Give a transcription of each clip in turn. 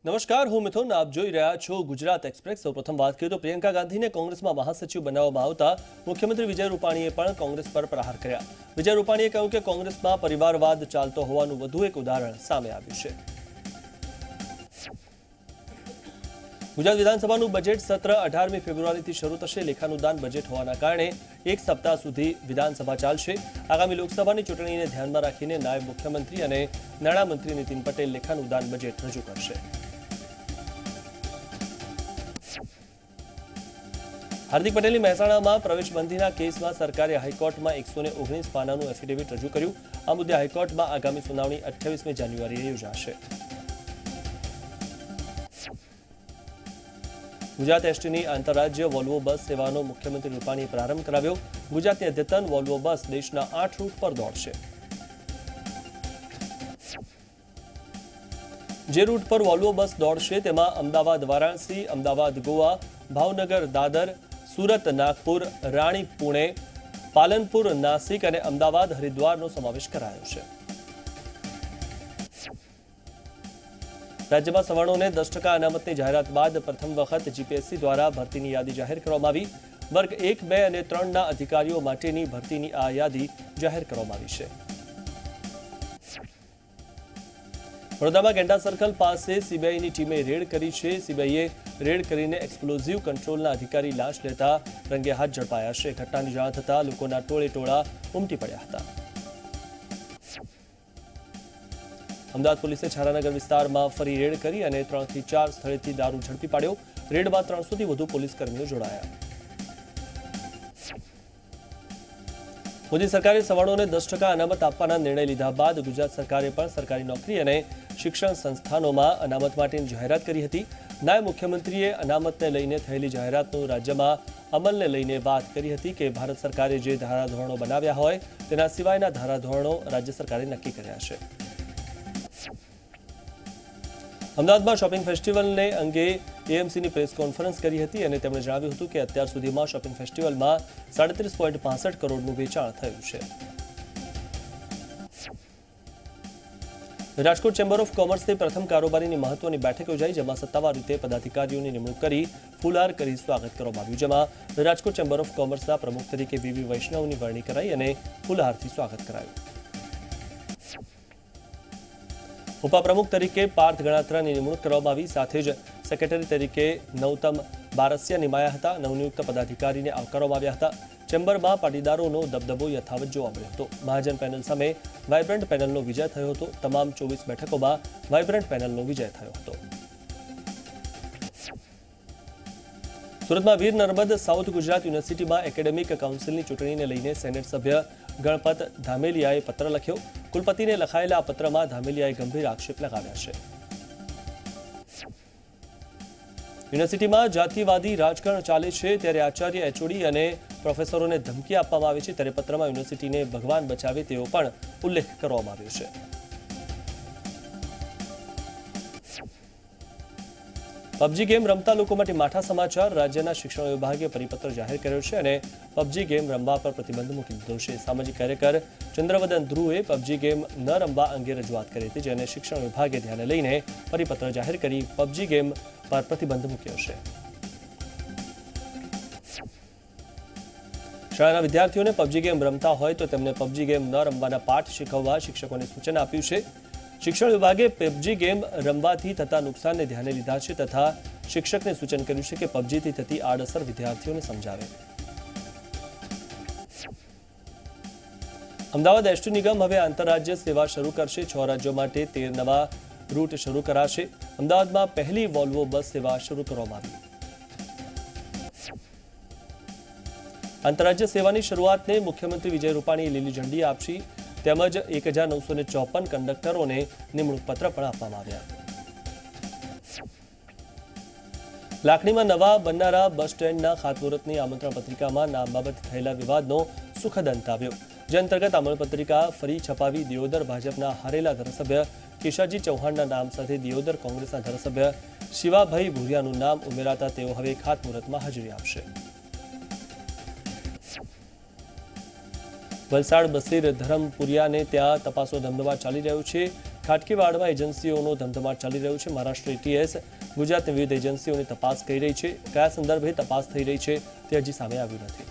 નમસ્કાર, હું મિથુન. આપ જોઈ રહ્યા છો ગુજરાત એક્સપ્રેસ. સૌપ્રથમ વાત કરીએ તો પ્રિયંકા ગાંધીને કોંગ્રેસમાં મહાસચિવ બનાવવામાં આવતા મુખ્યમંત્રી વિજય રૂપાણીએ પણ કોંગ્રેસ પર પ્રહાર કર્યા. વિજય રૂપાણીએ કહ્યું કે કોંગ્રેસમાં પરિવારવાદ ચાલતો હોવાનું વધુ એક ઉદાહરણ સામે આવ્યું છે. ગુજરાત વિધાનસભાનું બજેટ સત્ર 18મી ફેબ્રુઆરીથી શરૂ થશે. લેખાનુદાન બજેટ હોવાના કારણે એક સપ્તાહ સુધી વિધાનસભા ચાલશે. આગામી લોકસભાની ચૂંટણીને ધ્યાનમાં રાખીને નાયબ મુખ્યમંત્રી અને નાણામંત્રી નીતિન પટેલ લેખાનુદાન બજેટ રજૂ કરશે. હાર્દિક પટેલની મહેસાણામાં પ્રવેશબંધીના કેસમાં સરકારે હાઈકોર્ટમાં 119 પાનાનું એફિડેવિટ રજૂ કર્યું. આ મુદ્દે હાઈકોર્ટમાં આગામી સુનાવણી 28મી જાન્યુઆરીએ યોજાશે. ગુજરાત એસટીની આંતરરાજ્ય વોલ્વો બસ સેવાનો મુખ્યમંત્રી રૂપાણીએ પ્રારંભ કરાવ્યો. ગુજરાતની અદ્યતન વોલ્વો બસ દેશના 8 રૂટ પર દોડશે. જે રૂટ પર વોલ્વો બસ દોડશે તેમાં અમદાવાદ વારાણસી, અમદાવાદ ગોવા, ભાવનગર દાદર, સુરત નાગપુર, રાણી પુણે, પાલનપુર નાસિક અને અમદાવાદ હરિદ્વારનો સમાવેશ કરાયો છે. રાજ્યમાં સવર્ણોને 10% અનામતની જાહેરાત બાદ પ્રથમ વખત જીપીએસસી દ્વારા ભરતીની યાદી જાહેર કરવામાં આવી. વર્ગ 1, 2 અને 3ના અધિકારીઓ માટેની ભરતીની આ યાદી જાહેર કરવામાં આવી છે. વડોદરામાં ગેંડા સર્કલ પાસે સીબીઆઈની ટીમે રેડ કરી છે. સીબીઆઈએ રેડ કરીને એક્સપ્લોઝિવ કંટ્રોલના અધિકારી લાંચ લેતા રંગે હાથ ઝડપાયા છે. ઘટનાની જાણ થતાં લોકોના ટોળે ઉમટી પડ્યા હતા. અમદાવાદ પોલીસે છારાનગર વિસ્તારમાં ફરી રેડ કરી અને 3 થી 4 સ્થળેથી દારૂ ઝડપી પાડ્યો. રેડમાં 300થી વધુ પોલીસ કર્મીઓ જોડાયા. મોદી સરકારે સવર્ણોને 10% અનામત આપવાના નિર્ણય લીધા બાદ ગુજરાત સરકારે પણ સરકારી નોકરી અને શિક્ષણ સંસ્થાનોમાં અનામત માટેની જાહેરાત કરી હતી. નાયબ મુખ્યમંત્રીએ અનામતને લઈને થયેલી જાહેરાતનું રાજ્યમાં અમલને લઈને વાત કરી હતી કે ભારત સરકારે જે ધારાધોરણો બનાવ્યા હોય તેના સિવાયના ધારાધોરણો રાજ્ય સરકારે નક્કી કર્યા છે. અમદાવાદમાં શોપિંગ ફેસ્ટિવલને અંગે એએમસીની પ્રેસ કોન્ફરન્સ કરી હતી અને તેમણે જણાવ્યું હતું કે અત્યાર સુધીમાં શોપિંગ ફેસ્ટિવલમાં 37.65 કરોડનું વેચાણ થયું છે. રાજકોટ ચેમ્બર ઓફ કોમર્સની પ્રથમ કારોબારીની મહત્વની બેઠક યોજાઈ, જેમાં સત્તાવાર રીતે પદાધિકારીઓની નિમણૂક કરી ફૂલહાર કરી સ્વાગત કરવામાં આવ્યું. જેમાં રાજકોટ ચેમ્બર ઓફ કોમર્સના પ્રમુખ તરીકે વીવી વૈષ્ણવની વરણી કરાઈ અને ફૂલહારથી સ્વાગત કરાયું. ઉપપ્રમુખ તરીકે પાર્થ ગણાત્રાની નિમણૂક કરવામાં આવી. સાથે જ સેક્રેટરી તરીકે નૌતમ બારસિયા નિમાયા હતા. નવનિયુક્ત પદાધિકારીને આવકારવામાં આવ્યા હતા. ચેમ્બરમાં પાટીદારોનો દબદબો યથાવત જોવા મળ્યો હતો. મહાજન પેનલ સામે વાઇબ્રન્ટ પેનલનો વિજય થયો હતો. તમામ 24 બેઠકોમાં વાઇબ્રન્ટ પેનલનો વિજય થયો હતો. સુરતમાં વીર નર્મદ સાઉથ ગુજરાત યુનિવર્સિટીમાં એકેડેમિક કાઉન્સિલની ચૂંટણીને લઈને સેનેટ સભ્ય ગણપત ધામેલિયાએ પત્ર લખ્યો. કુલપતિને લખાયેલા આ પત્રમાં ધામેલિયાએ ગંભીર આક્ષેપ લગાવ્યા છે. યુનિવર્સિટીમાં જાતિવાદી રાજકારણ ચાલે છે, ત્યારે આચાર્ય, એચઓડી અને પ્રોફેસરોને ધમકી આપવામાં આવે છે. ત્યારે પત્રમાં યુનિવર્સિટીને ભગવાન બચાવે તેવો પણ ઉલ્લેખ કરવામાં આવ્યો છે. પબજી ગેમ રમતા લોકો માટે માઠા સમાચાર. રાજ્યના શિક્ષણ વિભાગે પરિપત્ર જાહેર કર્યો છે અને પબજી ગેમ રમવા પર પ્રતિબંધ મૂકી દીધો છે. સામાજિક કાર્યકર ચંદ્રવદન ધ્રુવે પબજી ગેમ ન રમવા અંગે રજૂઆત કરી હતી, જેને શિક્ષણ વિભાગે ધ્યાને લઈને પરિપત્ર જાહેર કરી પબજી ગેમ પર પ્રતિબંધ મૂક્યો છે. શાળાના વિદ્યાર્થીઓને પબજી ગેમ રમતા હોય તો તેમને પબજી ગેમ ન રમવાના પાઠ શીખવવા શિક્ષકોને સૂચન આપ્યું છે. શિક્ષણ વિભાગે પબજી ગેમ રમવાથી થતા નુકસાનને ધ્યાને લીધા છે તથા શિક્ષકને સૂચન કર્યું છે કે પબજીથી થતી આડઅસર વિદ્યાર્થીઓને સમજાવે. અમદાવાદ એસટી નિગમ હવે આંતરરાજ્ય સેવા શરૂ કરશે. 6 રાજ્યો માટે 13 નવા રૂટ શરૂ કરાશે. અમદાવાદમાં પહેલી વોલ્વો બસ સેવા શરૂ કરવામાં આવી. આંતરરાજ્ય સેવાની શરૂઆતને મુખ્યમંત્રી વિજય રૂપાણીએ લીલી ઝંડી આપી. તેમજ 1954 કંડક્ટરોને નિમણૂક પત્ર પણ આપવામાં આવ્યા. લાખણીમાં નવા બનનારા બસ સ્ટેન્ડના ખાતમુહૂર્તની આમંત્રણ પત્રિકામાં નામ બાબતે થયેલા વિવાદનો સુખદ અંત આવ્યો. જે અંતર્ગત આમંત્રણ ફરી છપાવી દિયોદર ભાજપના હારેલા ધારાસભ્ય કેશાજી ચૌહાણના નામ સાથે દિયોદર કોંગ્રેસના ધારાસભ્ય શિવાભાઈ ભુરિયાનું નામ ઉમેરાતા તેઓ હવે ખાતમુહૂર્તમાં હાજરી આપશે. વલસાડ બસીર ધરમપુરિયાને ત્યાં તપાસનો ધમધમાટ ચાલી રહ્યો છે. ખાટકીવાડમાં એજન્સીઓનો ધમધમાટ ચાલી રહ્યો છે. મહારાષ્ટ્ર એટીએસ ગુજરાતની વિવિધ એજન્સીઓની તપાસ કરી રહી છે. કયા સંદર્ભે તપાસ થઈ રહી છે તે હજી સામે આવ્યું નથી.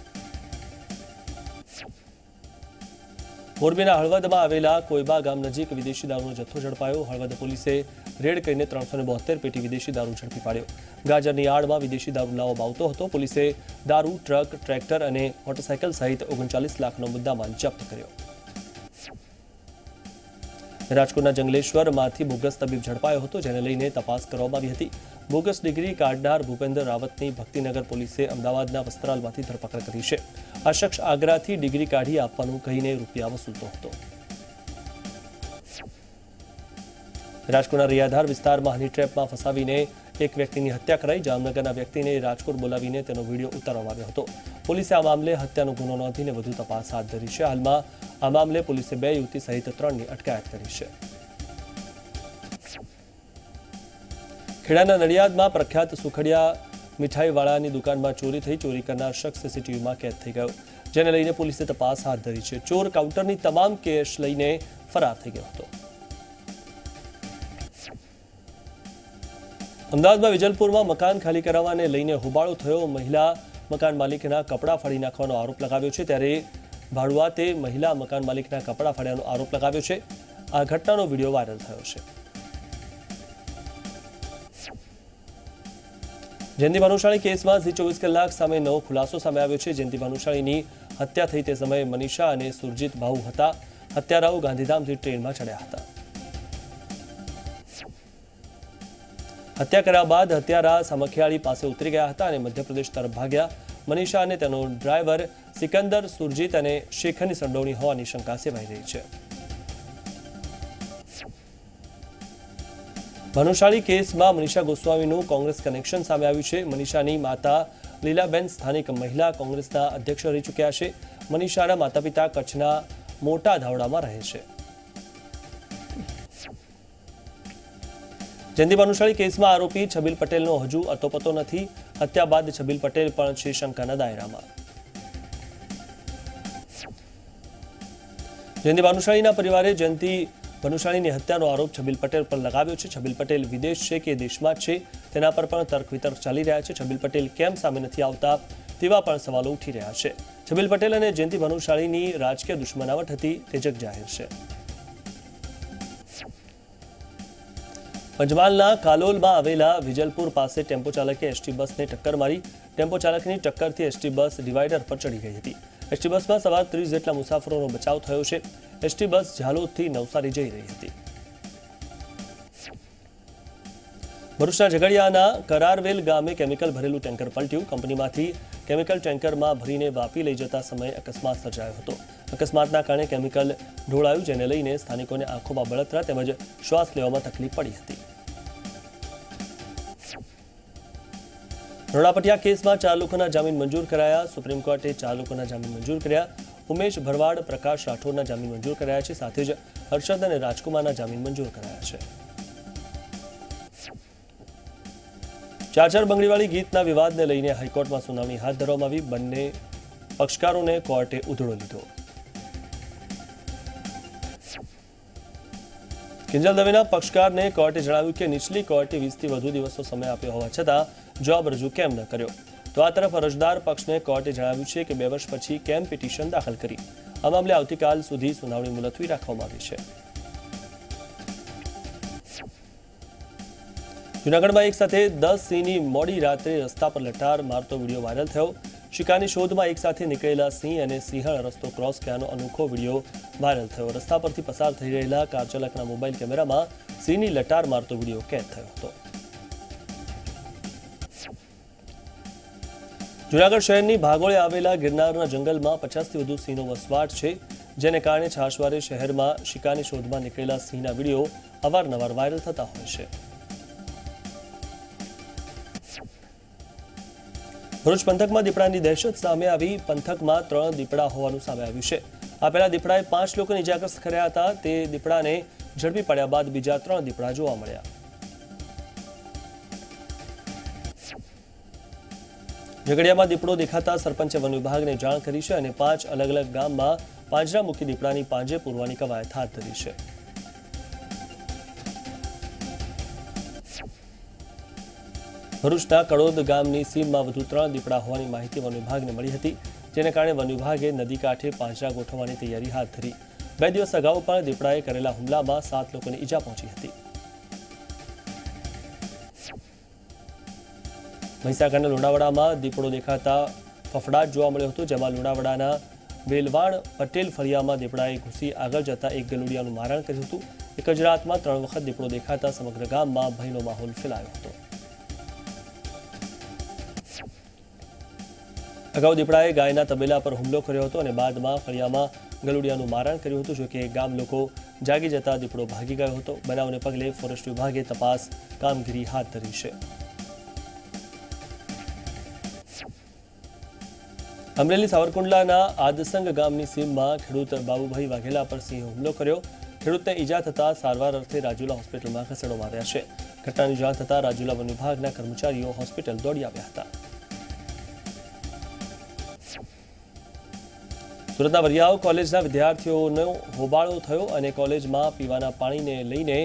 મોરબીના હળવદમાં આવેલા કોઈબા ગામ નજીક વિદેશી દારૂનો જથ્થો ઝડપાયો. હળવદ પોલીસે રેડ કરીને 372 પેટી વિદેશી દારૂ ઝડપી પાડ્યો. ગાજરની આડમાં વિદેશી દારૂ લાવવામાં આવતો હતો. પોલીસે દારૂ, ટ્રક, ટ્રેક્ટર અને મોટરસાયકલ સહિત 39 લાખનો મુદ્દામાલ જપ્ત કર્યો. રાજકોટના જંગલેશ્વરમાંથી બોગસ તબીબ ઝડપાયો હતો, જેને લઈને તપાસ કરવામાં આવી હતી. બોગસ ડિગ્રી કાઢનાર ભૂપેન્દ્ર રાવતની ભક્તિનગર પોલીસે અમદાવાદના વસ્ત્રાલમાંથી ધરપકડ કરી છે. આ શખ્સ આગ્રાથી ડિગ્રી કાઢી આપવાનું કહીને રૂપિયા વસૂલતો હતો. રાજકોટના રિયાધાર વિસ્તારમાં હની ટ્રેપમાં ફસાવીને એક વ્યક્તિની હત્યા કરાઈ. જામનગરના વ્યક્તિને રાજકોટ બોલાવીને તેનો વિડીયો ઉતારવામાં આવ્યો હતો. પોલીસે આ મામલે હત્યાનો ગુનો નોંધીને વધુ તપાસ હાથ ધરી છે. હાલમાં આ મામલે પોલીસે 2 યુવતી સહિત 3ની અટકાયત કરી છે. ખેડાના નડિયાદમાં પ્રખ્યાત સુખડિયા મીઠાઈવાળાની દુકાનમાં ચોરી થઈ. ચોરી કરનાર શખ્સ સીસીટીવીમાં કેદ થઈ ગયો, જેને લઈને પોલીસે તપાસ હાથ ધરી છે. ચોર કાઉન્ટરની તમામ કેશ લઈને ફરાર થઈ ગયો હતો. અમદાવાદમાં વિજલપુરમાં મકાન ખાલી કરાવવાને લઈને હોબાળો થયો. મહિલા મકાન માલિકના કપડાં ફાડી નાખવાનો આરોપ લગાવ્યો છે, ત્યારે ભાડુઆતે મહિલા મકાન માલિકના કપડાં ફાડ્યાનો આરોપ લગાવ્યો છે. આ ઘટનાનો વિડીયો વાયરલ થયો છે. જયંતિ ભાનુશાળી કેસમાં ઝી 24 કલાક સામે નવો ખુલાસો સામે આવ્યો છે. જયંતિ ભાનુશાળીની હત્યા થઈ તે સમયે મનીષા અને સુરજીત ભાઉ હતા. હત્યારાઓ ગાંધીધામથી ટ્રેનમાં ચડ્યા હતા. હત્યા કર્યા બાદ હત્યારા સામખિયાળી પાસે ઉતરી ગયા હતા અને મધ્યપ્રદેશ તરફ ભાગ્યા. મનીષા અને તેનો ડ્રાઈવર સિકંદર, સુરજીત અને શેખરની સંડોવણી હોવાની શંકા સેવાઈ રહી છે. ભાનુશાળી કેસમાં મનીષા ગોસ્વામીનું કોંગ્રેસ કનેક્શન સામે આવ્યું છે. મનીષાની માતા લીલાબેન સ્થાનિક મહિલા કોંગ્રેસના અધ્યક્ષ રહી ચૂક્યા છે. મનીષાના માતા પિતા કચ્છના મોટા ધાવડામાં રહે છે. જયંતિ ભાનુશાળી કેસમાં આરોપી છબીલ પટેલનો હજુ અતોપતો નથી. હત્યા બાદ છબીલ પટેલ પણ છે શંકાના દાયરામાં. જયંતિ ભાનુશાળીના પરિવારે જયંતિ ભાનુશાળીની હત્યાનો આરોપ છબીલ પટેલ પર લગાવ્યો છે. છબીલ પટેલ વિદેશ છે કે દેશમાં જ છે, તેના પર પણ તર્ક વિતર્ક ચાલી રહ્યા છે. છબીલ પટેલ કેમ સામે નથી આવતા તેવા પણ સવાલો ઉઠી રહ્યા છે. છબીલ પટેલ અને જયંતિ ભાનુશાળીની રાજકીય દુશ્મનાવટ હતી તે જગ જાહેર છે. પંચમહાલના કાલોલમાં આવેલા વિજલપુર પાસે ટેમ્પો ચાલકે એસટી બસને ટક્કર મારી. ટેમ્પો ચાલકની ટક્કરથી એસટી બસ ડિવાઈડર પર ચડી ગઈ હતી. એસટી બસમાં સવાર 30 જેટલા મુસાફરોનો બચાવ થયો છે. એસટી બસ ઝાલોદથી નવસારી જઈ રહી હતી. ભરૂચના ઝઘડિયાના કરારવેલ ગામે કેમિકલ ભરેલું ટેન્કર પલટ્યું. કંપનીમાંથી કેમિકલ ટેન્કરમાં ભરીને વાપી લઈ જતા સમયે અકસ્માત સર્જાયો હતો. અકસ્માતના કારણે કેમિકલ ઢોળાયું, જેને લઈને સ્થાનિકોને આંખોમાં બળતરા તેમજ શ્વાસ લેવામાં તકલીફ પડી હતી. રોણાપટિયા કેસમાં 4 લોકોના જામીન મંજૂર કરાયા. સુપ્રીમ કોર્ટે 4 લોકોના જામીન મંજૂર કર્યા. ઉમેશ ભરવાડ, પ્રકાશ રાઠોડના જામીન મંજૂર કરાયા છે. સાથે જ હર્ષદ અને રાજકુમારના જામીન મંજૂર કરાયા છે. ચાચર બંગડીવાળી ગીતના વિવાદને લઈને હાઈકોર્ટમાં સુનાવણી હાથ ધરવામાં આવી. બંને પક્ષકારોને કોર્ટે ઉધડો લીધો. કિંજલ દવેના પક્ષકારને કોર્ટે જણાવ્યું કે નીચલી કોર્ટે 20થી વધુ દિવસનો સમય આપ્યો હોવા છતાં જવાબ રજૂ કેમ ન કર્યો. તો આ તરફ અરજદાર પક્ષને કોર્ટે જણાવ્યું છે કે 2 વર્ષ પછી કેમ પિટિશન દાખલ કરી. આ મામલે આવતીકાલ સુધી સુનાવણી મુલતવી રાખવામાં આવી છે. જૂનાગઢમાં એક સાથે 10 સિંહની મોડી રાત્રે રસ્તા પર લટાર મારતો વિડીયો વાયરલ થયો. શિકારની શોધમાં એક સાથે નીકળેલા સિંહ અને સિંહણ રસ્તો ક્રોસ કર્યાનો અનોખો વિડીયો વાયરલ થયો. રસ્તા પરથી પસાર થઈ રહેલા કાર ચાલકના મોબાઈલ કેમેરામાં સિંહની લટાર મારતો વિડીયો કેદ થયો હતો. જૂનાગઢ શહેરની ભાગોળે આવેલા ગિરનારના જંગલમાં 50થી વધુ સિંહનો વસવાટ છે, જેને કારણે છાશવારે શહેરમાં શિકારની શોધમાં નીકળેલા સિંહના વિડીયો અવારનવાર વાયરલ થતા હોય છે. ભરૂચ પંથકમાં દીપડાની દહેશત સામે આવી. પંથકમાં 3 દીપડા હોવાનું સામે આવ્યું છે. આ પહેલા દીપડાએ 5 લોકોને ઇજાગ્રસ્ત કર્યા હતા. તે દીપડાને ઝડપી પડ્યા બાદ બીજા 3 દીપડા જોવા મળ્યા. ઝઘડિયામાં દીપડો દેખાતા સરપંચે વન વિભાગને જાણ કરી છે અને 5 અલગ અલગ ગામમાં પાંજરા મૂકી દીપડાની પાંજે પૂરવાની કવાયત હાથ ધરી છે. ભરૂચના કડોદ ગામની સીમમાં વધુ 3 દીપડા હોવાની માહિતી વન વિભાગને મળી હતી, જેને કારણે વન વિભાગે નદી કાંઠે પાંજરા ગોઠવવાની તૈયારી હાથ ધરી। 2 દિવસ અગાઉ પણ દીપડાએ કરેલા હુમલામાં 7 લોકોને ઈજા પહોંચી હતી। મહીસાગરના લુણાવાડામાં દીપડો દેખાતા ફફડાટ જોવા મળ્યો હતો, જેમાં લુણાવાડાના વેલવાણ પટેલ ફળિયામાં દીપડાએ ઘૂસી આગળ જતા એક ગલુડિયાનું મારણ કર્યું હતું। એક જ રાતમાં 3 વખત દીપડો દેખાતા સમગ્ર ગામમાં ભયનો માહોલ ફેલાયો હતો। અગાઉ દીપડાએ ગાયના તબેલા પર હુમલો કર્યો હતો અને બાદમાં ફળિયામાં ગલુડિયાનું મારણ કર્યું હતું। જોકે ગામ લોકો જાગી જતા દીપડો ભાગી ગયો હતો। બનાવને પગલે ફોરેસ્ટ વિભાગે તપાસ કામગીરી હાથ ધરી છે। અમરેલી સાવરકુંડલાના આદસંગ ગામની સીમમાં ખેડૂત બાબુભાઈ વાઘેલા પર સિંહે હુમલો કર્યો। ખેડૂતને ઈજા થતા સારવાર અર્થે રાજુલા હોસ્પિટલમાં ખસેડવામાં આવ્યા છે। ઘટનાની જાણ થતાં રાજુલા વન વિભાગના કર્મચારીઓ હોસ્પિટલ દોડી આવ્યા હતા। સુરતના વરિયાવ કોલેજના વિદ્યાર્થીઓનો હોબાળો થયો અને કોલેજમાં પીવાના પાણીને લઈને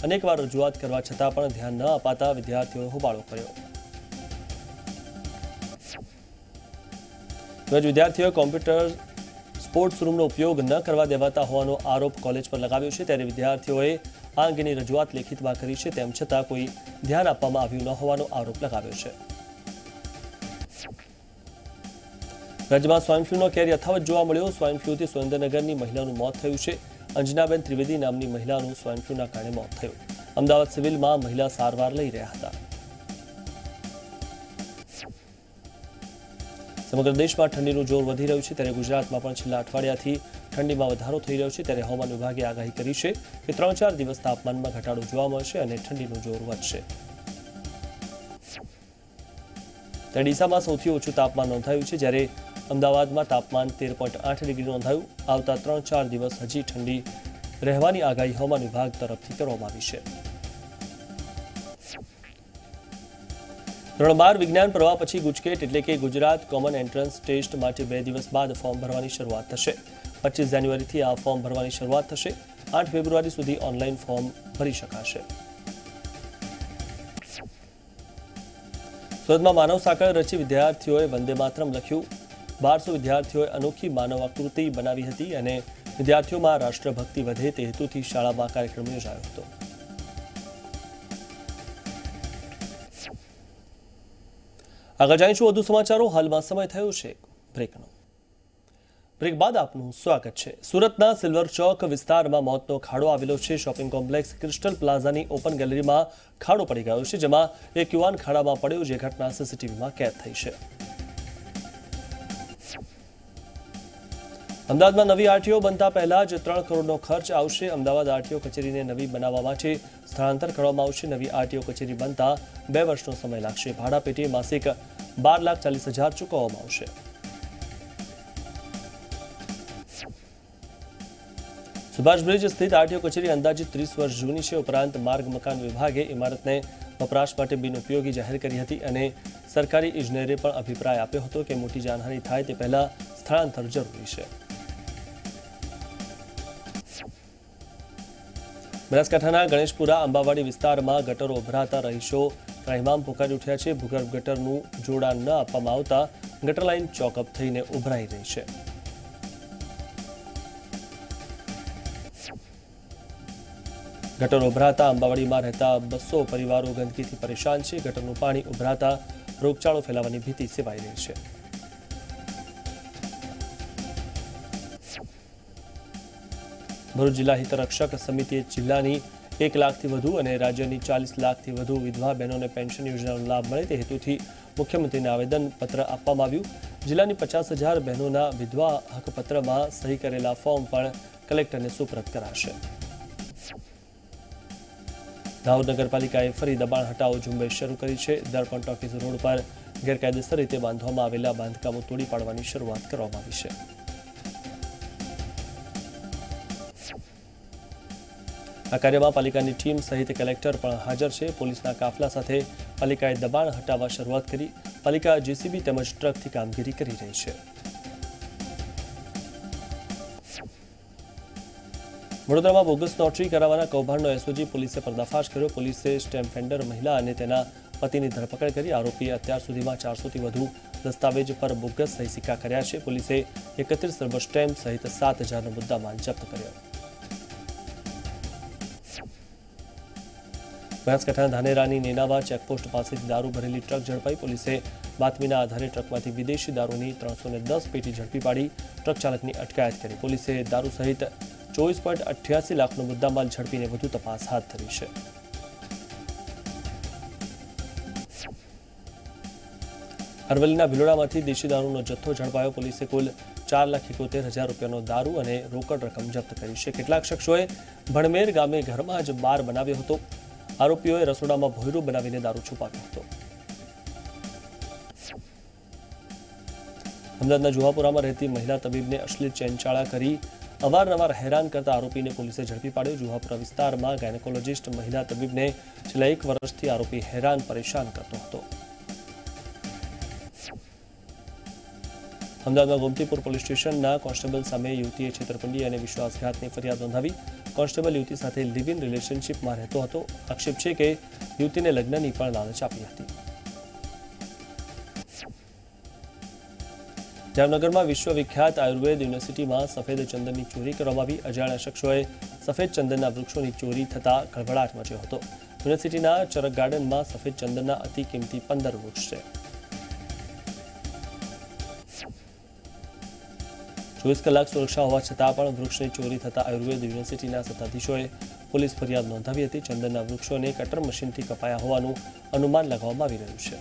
અનેકવાર રજૂઆત કરવા છતાં પણ ધ્યાન ન અપાતા વિદ્યાર્થીઓએ હોબાળો કર્યો। વિદ્યાર્થીઓએ કોમ્પ્યુટર સ્પોર્ટ્સ રૂમનો ઉપયોગ ન કરવા દેવાતા હોવાનો આરોપ કોલેજ પર લગાવ્યો છે। ત્યારે વિદ્યાર્થીઓએ આ અંગેની રજૂઆત લેખિતમાં કરી છે, તેમ છતાં કોઈ ધ્યાન આપવામાં આવ્યું ન હોવાનો આરોપ લગાવ્યો છે। રાજ્યમાં સ્વાઇન ફ્લૂનો કેર યથાવત જોવા મળ્યો। સ્વાઇન ફ્લૂથી સુરેન્દ્રનગરની મહિલાનું મોત થયું છે। અંજનાબેન ત્રિવેદી નામની મહિલાનું સ્વાઇન ફ્લૂના કારણે મોત થયું। અમદાવાદ સિવિલમાં મહિલા સારવાર લઈ રહ્યા હતા। સમગ્ર દેશમાં ઠંડીનું જોર વધી રહ્યું છે, ત્યારે ગુજરાતમાં પણ છેલ્લા અઠવાડિયાથી ઠંડીમાં વધારો થઈ રહ્યો છે। ત્યારે હવામાન વિભાગે આગાહી કરી છે કે 3-4 દિવસ તાપમાનમાં ઘટાડો જોવા મળશે અને ઠંડીનું જોર વધશે। ત્યારે ડીસામાં સૌથી ઓછું તાપમાન નોંધાયું છે, જ્યારે અમદાવાદમાં તાપમાન 13.8 ડિગ્રી નોંધાયું। આવતા 3-4 દિવસ હજી ઠંડી રહેવાની આગાહી હવામાન વિભાગ તરફથી કરવામાં આવી છે। ધોરણ 12 વિજ્ઞાન પ્રવાહ પછી ગુજકેટ એટલે કે ગુજરાત કોમન એન્ટ્રન્સ ટેસ્ટ માટે 2 દિવસ બાદ ફોર્મ ભરવાની શરૂઆત થશે। 25 જાન્યુઆરીથી આ ફોર્મ ભરવાની શરૂઆત થશે। 8 ફેબ્રુઆરી સુધી ઓનલાઈન ફોર્મ ભરી શકાશે। સુરતમાં માનવ સાંકળ રચી વિદ્યાર્થીઓએ વંદે માતરમ લખ્યું। 1200 વિદ્યાર્થીઓએ અનોખી માનવ આકૃતિ બનાવી હતી અને વિદ્યાર્થીઓમાં રાષ્ટ્રભક્તિ વધે તે હેતુથી શાળામાં કાર્યક્રમ યોજાયો હતો। આગળ જાણીશું વધુ સમાચારો। હાલમાં સમય થયો છે બ્રેકનો। બ્રેક બાદ આપનું સ્વાગત છે। સુરતના સિલ્વર ચોક વિસ્તારમાં મોતનો ખાડો આવેલો છે। શોપિંગ કોમ્પ્લેક્સ ક્રિસ્ટલ પ્લાઝાની ઓપન ગેલેરીમાં ખાડો પડી ગયો છે, જેમાં એક યુવાન ખાડામાં પડ્યો, જે ઘટના સીસીટીવીમાં કેદ થઈ છે। અમદાવાદમાં નવી આરટીઓ બનતા પહેલા જ 3 કરોડનો ખર્ચ આવશે। અમદાવાદ આરટીઓ કચેરીને નવી બનાવવા માટે સ્થળાંતર કરવામાં આવશે। નવી આરટીઓ કચેરી બનતા 2 વર્ષનો સમય લાગશે। ભાડા પેટે માસિક 12,40,000 ચૂકવવામાં આવશે। સુભાષ બ્રિજ સ્થિત આરટીઓ કચેરી અંદાજિત 30 વર્ષ જૂની છે। ઉપરાંત માર્ગ મકાન વિભાગે ઇમારતને વપરાશ માટે બિનઉપયોગી જાહેર કરી હતી અને સરકારી ઇજનેરે પણ અભિપ્રાય આપ્યો હતો કે મોટી જાનહાનિ થાય તે પહેલા સ્થળાંતર જરૂરી છે। બનાસકાંઠાના ગણેશપુરા આંબાવાડી વિસ્તારમાં ગટરો ઉભરાતા રહીશો ત્રાહિમામ પોકારી ઉઠ્યા છે। ભૂગર્ભ ગટરનું જોડાણ ન આપવામાં આવતા ગટર લાઇન ચોકઅપ થઈને ઉભરાઈ રહી છે। ગટરો ઉભરાતા આંબાવાડીમાં રહેતા 200 પરિવારો ગંદકીથી પરેશાન છે। ગટરનું પાણી ઉભરાતા રોગચાળો ફેલાવાની ભીતિ સેવાઈ રહી છે। ભરૂચ જિલ્લા હિતરક્ષક સમિતિએ જિલ્લાની 1 લાખથી વધુ અને રાજ્યની 40 લાખથી વધુ વિધવા બહેનોને પેન્શન યોજનાનો લાભ મળે તે હેતુથી મુખ્યમંત્રીને આવેદનપત્ર આપવામાં આવ્યું। જિલ્લાની 50,000 બહેનોના વિધવા હકપત્રમાં સહી કરેલા ફોર્મ પણ કલેક્ટરને સુપરત કરાશે। દાહોદ નગરપાલિકાએ ફરી દબાણ હટાવો ઝુંબેશ શરૂ કરી છે। દર્પણ ટોકીઝ રોડ પર ગેરકાયદેસર રીતે બાંધવામાં આવેલા બાંધકામો તોડી પાડવાની શરૂઆત કરવામાં આવી છે। આ કાર્યમાં પાલિકાની ટીમ સહિત કલેક્ટર પણ હાજર છે। પોલીસના કાફલા સાથે પાલિકાએ દબાણ હટાવવા શરૂઆત કરી। પાલિકા જેસીબી તેમજ ટ્રકથી કામગીરી કરી રહી છે। વડોદરામાં બોગસ નોટરી કરાવવાના કૌભાંડનો એસઓજી પોલીસે પર્દાફાશ કર્યો। પોલીસે સ્ટેમ્પ વેન્ડર મહિલા અને તેના પતિની ધરપકડ કરી આરોપીએ અત્યાર સુધીમાં 400થી વધુ દસ્તાવેજ પર બોગસ સહી સિક્કા કર્યા છે. પોલીસે 31 રબર સ્ટેમ્પ સહિત 7,000નો મુદ્દામાલ જપ્ત કર્યો. બનાસકાંઠાના ધાનેરાની નેનાવા ચેકપોસ્ટ પાસેથી દારૂ ભરેલી ટ્રક ઝડપાઈ. પોલીસે બાતમીના આધારે ટ્રકમાંથી વિદેશી દારૂની 310 પેટી ઝડપી પાડી ટ્રક ચાલકની અટકાયત કરી. પોલીસે દારૂ સહિત 24.88 લાખનો મુદ્દામાલ ઝડપીને વધુ તપાસ હાથ ધરી છે. અરવલ્લીના ભિલોડામાંથી દેશી દારૂનો જથ્થો ઝડપાયો. પોલીસે કુલ 4,71,000 રૂપિયાનો દારૂ અને રોકડ રકમ જપ્ત કરી છે. કેટલાક શખ્સોએ ભણમેર ગામે ઘરમાં જ બાર બનાવ્યો હતો. આરોપીઓએ રસોડામાં ભોંયરું બનાવીને દારૂ છુપાવ્યો હતો. અમદાવાદના જુહાપુરામાં રહેતી મહિલા તબીબને અશ્લીલ ચેનચાળા કરી અવારનવાર હેરાન કરતા આરોપીને પોલીસે ઝડપી પાડ્યો. જુહાપુરા વિસ્તારમાં ગાયનેકોલોજીસ્ટ મહિલા તબીબને છેલ્લા 1 વર્ષથી આરોપી હેરાન પરેશાન કરતો હતો. અમદાવાદમાં ગોમતીપુર પોલીસ સ્ટેશનના કોન્સ્ટેબલ સામે યુવતીએ છેતરપિંડી અને વિશ્વાસઘાતની ફરિયાદ નોંધાવી. કોન્સ્ટેબલ યુવતી સાથે લિવ ઇન રિલેશનશીપમાં રહેતો હતો. આક્ષેપ છે કે યુવતીને લગ્નની પણ લાલચ આપી હતી. જામનગરમાં વિશ્વવિખ્યાત આયુર્વેદ યુનિવર્સિટીમાં સફેદ ચંદનની ચોરી કરવામાં આવી. અજાણ્યા શખ્સોએ સફેદ ચંદનના વૃક્ષોની ચોરી થતા ખળભળાટ મચ્યો હતો. યુનિવર્સિટીના ચરક ગાર્ડનમાં સફેદ ચંદનના અતિ કિંમતી 15 વૃક્ષ છે. 24 કલાક સુરક્ષા હોવા છતાં પણ વૃક્ષની ચોરી થતા આયુર્વેદ યુનિવર્સિટીના સત્તાધીશોએ પોલીસ ફરિયાદ નોંધાવી હતી. ચંદનના વૃક્ષોને કટર મશીનથી કપાયા હોવાનું અનુમાન લગાવવામાં આવી રહ્યું છે.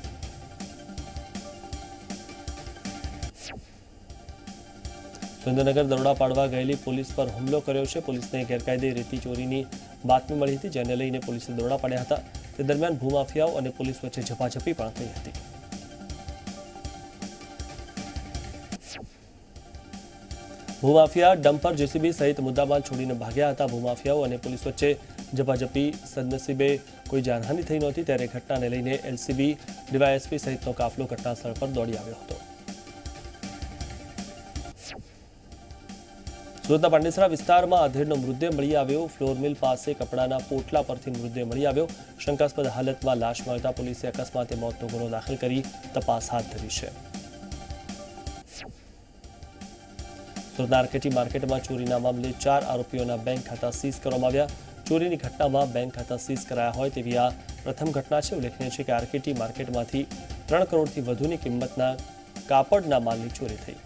સુરેન્દ્રનગર દરોડા પાડવા ગયેલી પોલીસ પર હુમલો કર્યો છે. પોલીસને ગેરકાયદે રેતી ચોરીની બાતમી મળી હતી, જેને લઈને પોલીસે દરોડા પાડ્યા હતા. તે દરમિયાન ભૂમાફિયાઓ અને પોલીસ વચ્ચે ઝપાઝપી પણ થઈ હતી. ભૂમાફિયા ડમ્પર, જેસીબી સહિત મુદ્દામાલ છોડીને ભાગ્યા હતા. ભૂમાફિયાઓ અને પોલીસ વચ્ચે ઝપાઝપી. સદનસીબે કોઈ જાનહાનિ થઈ નહોતી. ત્યારે ઘટનાને લઈને એલસીબી, ડીવાયએસપી સહિતનો કાફલો ઘટના સ્થળ પર દોડી આવ્યો હતો. સુરતના પાંડેસરા વિસ્તારમાં આધેડનો મૃતદેહ મળી આવ્યો. ફ્લોર મિલ પાસે કપડાના પોટલા પરથી મૃતદેહ મળી આવ્યો. શંકાસ્પદ હાલતમાં લાશ મળતા પોલીસે અકસ્માતે મોતનો ગુનો દાખલ કરી તપાસ હાથ ધરી છે. સુરતના આરકેટી માર્કેટમાં ચોરીના મામલે 4 આરોપીઓના બેંક ખાતા સીઝ કરવામાં આવ્યા. ચોરીની ઘટનામાં બેંક ખાતા સીઝ કરાયા હોય તેવી આ પ્રથમ ઘટના છે. ઉલ્લેખનીય છે કે આરકેટી માર્કેટમાંથી 3 કરોડથી વધુની કિંમતના કાપડના માલની ચોરી થઈ.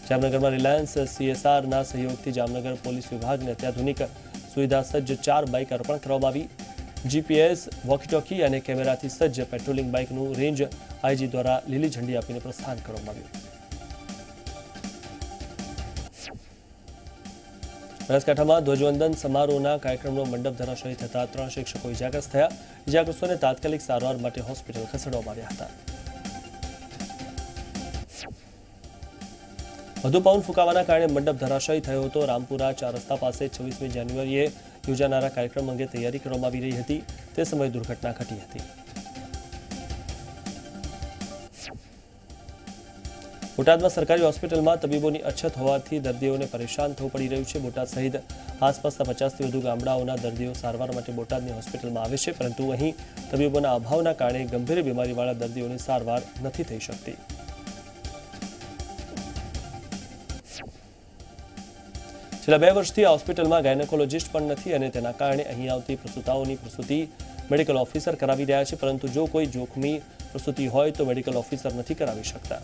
જામનગરમાં રિલાયન્સ સીએસઆરના સહયોગથી જામનગર પોલીસ વિભાગને અત્યાધુનિક સુવિધા સજ્જ 4 બાઇક અર્પણ કરવામાં આવી. જીપીએસ, વોકીટોકી અને કેમેરાથી સજ્જ પેટ્રોલિંગ બાઇકનું રેન્જ આઈજી દ્વારા લીલી ઝંડી આપીને પ્રસ્થાન કરવામાં આવ્યું. બનાસકાંઠામાં ધ્વજવંદન સમારોહના કાર્યક્રમનો મંડપ ધરાશાયી થતા 3 શિક્ષકો ઇજાગ્રસ્ત થયા. ઇજાગ્રસ્તોને તાત્કાલિક સારવાર માટે હોસ્પિટલ ખસેડવામાં આવ્યા હતા. વધુ પવન ફૂંકાવાના કારણે મંડપ ધરાશાયી થયો હતો. રામપુરા 4 રસ્તા પાસે 26મી જાન્યુઆરીએ યોજાનારા કાર્યક્રમ અંગે તૈયારી કરવામાં આવી રહી હતી. તે સમયે દુર્ઘટના ઘટી હતી. બોટાદમાં સરકારી હોસ્પિટલમાં તબીબોની અછત હોવાથી દર્દીઓને પરેશાન થવું પડી રહ્યું છે. બોટાદ સહિત આસપાસના 50થી વધુ ગામડાઓના દર્દીઓ સારવાર માટે બોટાદની હોસ્પિટલમાં આવે છે, પરંતુ અહીં તબીબોના અભાવના કારણે ગંભીર બીમારીવાળા દર્દીઓની સારવાર નથી થઈ શકતી. છેલ્લા 2 વર્ષથી આ હોસ્પિટલમાં ગાયનેકોલોજીસ્ટ પણ નથી અને તેના કારણે અહીં આવતી પ્રસૂતાઓની પ્રસૂતિ મેડિકલ ઓફિસર કરાવી રહ્યા છે, પરંતુ જો કોઈ જોખમી પ્રસૂતિ હોય તો મેડિકલ ઓફિસર નથી કરાવી શકતા.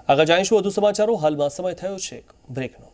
આગળ જાણીશું વધુ સમાચારો. હાલમાં સમય થયો છે બ્રેકનો.